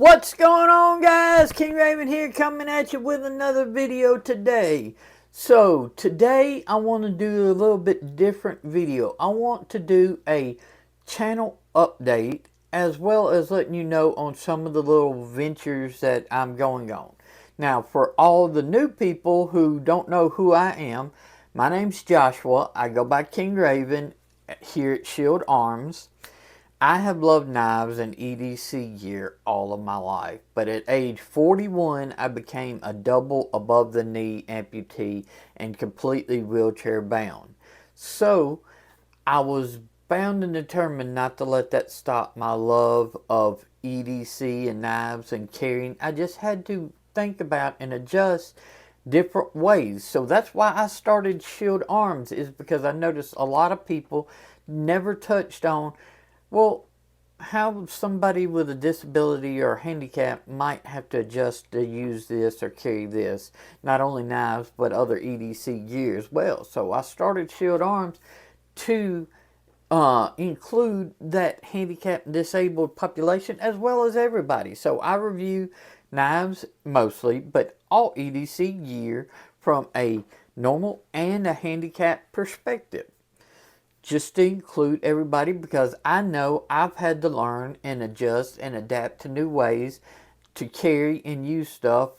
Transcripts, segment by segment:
What's going on, guys? King Raven here, coming at you with another video today. So today I want to do a little bit different video. I want to do a channel update as well as letting you know on some of the little ventures that I'm going on. Now, for all the new people who don't know who I am, my name's Joshua. I go by King Raven here at ShieldArms. I have loved knives and EDC gear all of my life, but at age 41, I became a double above the knee amputee and completely wheelchair bound. So, I was bound and determined not to let that stop my love of EDC and knives and carrying. I just had to think about and adjust different ways. So that's why I started ShieldArms, is because I noticed a lot of people never touched on, well, how somebody with a disability or handicap might have to adjust to use this or carry this. Not only knives, but other EDC gear as well. So I started ShieldArms to include that handicapped and disabled population as well as everybody. So I review knives mostly, but all EDC gear from a normal and a handicapped perspective, just to include everybody, because I know I've had to learn and adjust and adapt to new ways to carry and use stuff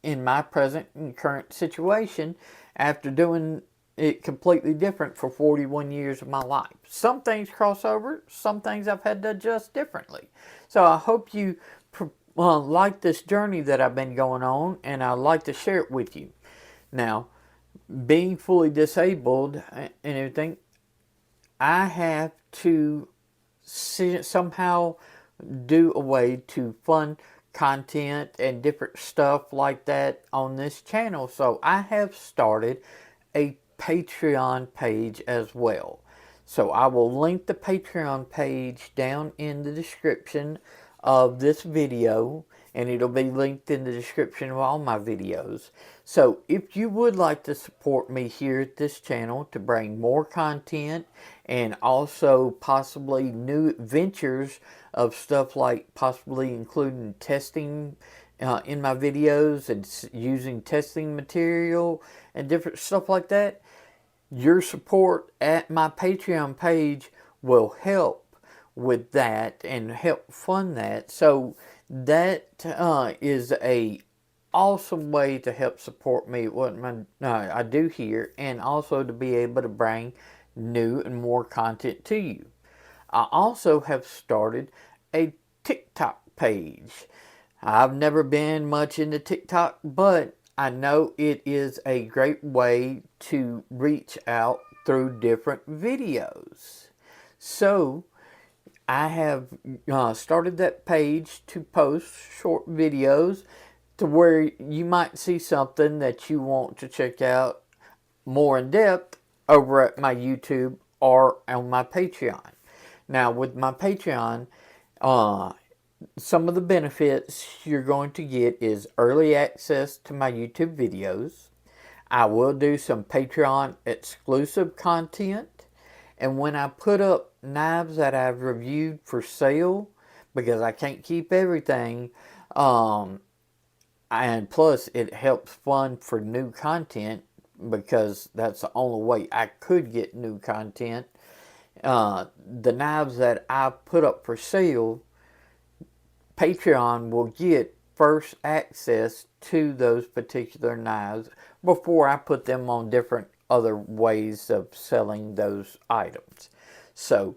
in my present and current situation after doing it completely different for 41 years of my life. Some things cross over, some things I've had to adjust differently. So I hope you like this journey that I've been going on, and I'd like to share it with you. Now, being fully disabled and everything, I have to somehow do a way to fund content and different stuff like that on this channel. So I have started a Patreon page as well. So I will link the Patreon page down in the description of this video, and it'll be linked in the description of all my videos. So if you would like to support me here at this channel to bring more content and also possibly new ventures of stuff like possibly including testing in my videos and using testing material and different stuff like that, your support at my Patreon page will help with that and help fund that. So that is a awesome way to help support me what I do here, and also to be able to bring new and more content to you. I also have started a TikTok page. I've never been much into TikTok, but I know it is a great way to reach out through different videos. So I have started that page to post short videos to where you might see something that you want to check out more in depth over at my YouTube or on my Patreon. Now, with my Patreon, some of the benefits you're going to get is early access to my YouTube videos. I will do some Patreon exclusive content. And when I put up knives that I've reviewed for sale, because I can't keep everything, and plus it helps fund for new content, because that's the only way I could get new content. The knives that I put up for sale, Patreon will get first access to those particular knives before I put them on different other ways of selling those items. So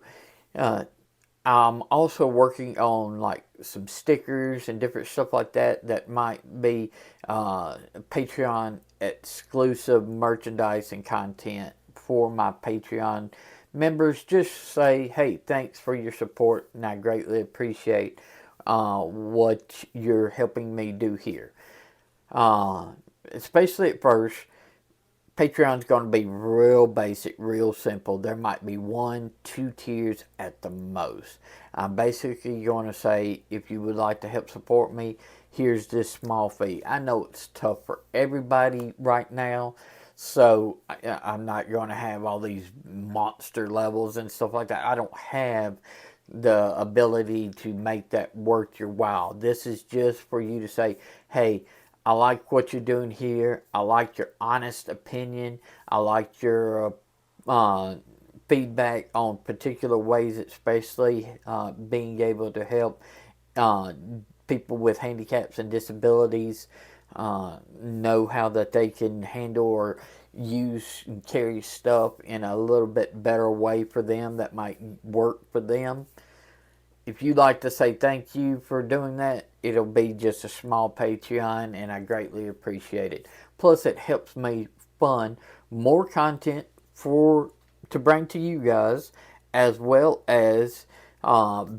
I'm also working on like some stickers and different stuff like that that might be Patreon exclusive merchandise and content for my Patreon members. Just say, hey, thanks for your support, and I greatly appreciate what you're helping me do here. Especially at first, Patreon's going to be real basic, real simple. There might be 1, 2 tiers at the most. I'm basically going to say, if you would like to help support me, here's this small fee. I know it's tough for everybody right now, So I'm not going to have all these monster levels and stuff like that. I don't have the ability to make that worth your while. This is just for you to say, hey, I like what you're doing here. I like your honest opinion. I like your feedback on particular ways, especially being able to help uh, people with handicaps and disabilities know how that they can handle or use and carry stuff in a little bit better way for them that might work for them. If you'd like to say thank you for doing that, it'll be just a small Patreon, and I greatly appreciate it. Plus, it helps me fund more content to bring to you guys, as well as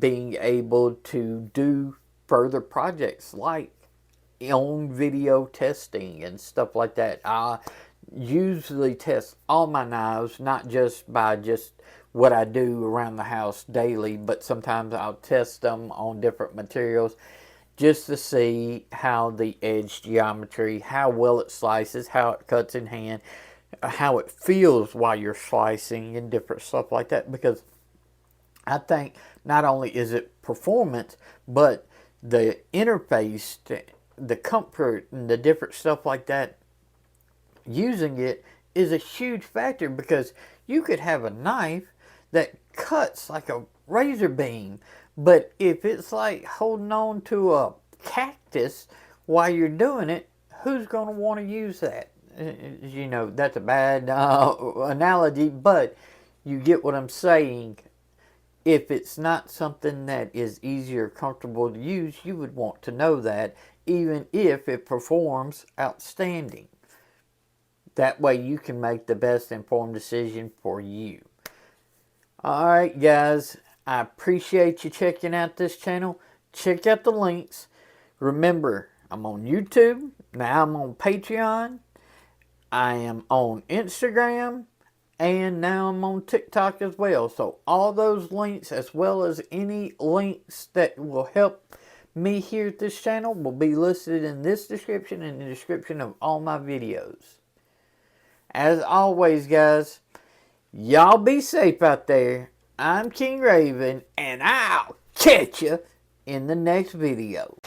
being able to do further projects like on video testing and stuff like that. I usually test all my knives, not just by just what I do around the house daily, but sometimes I'll test them on different materials just to see how the edge geometry, how well it slices, how it cuts in hand, how it feels while you're slicing and different stuff like that. Because I think not only is it performance, but the interface, the comfort, and the different stuff like that, using it is a huge factor, because you could have a knife that cuts like a razor beam, but if it's like holding on to a cactus while you're doing it, who's going to want to use that? You know, that's a bad analogy, but you get what I'm saying. If it's not something that is easy or comfortable to use, you would want to know that, even if it performs outstanding. That way you can make the best informed decision for you. Alright guys, I appreciate you checking out this channel. Check out the links. Remember, I'm on YouTube. Now I'm on Patreon. I am on Instagram. And now I'm on TikTok as well. So all those links, as well as any links that will help me here at this channel, will be listed in this description and the description of all my videos. As always, guys, y'all be safe out there. I'm King Raven, and I'll catch you in the next video.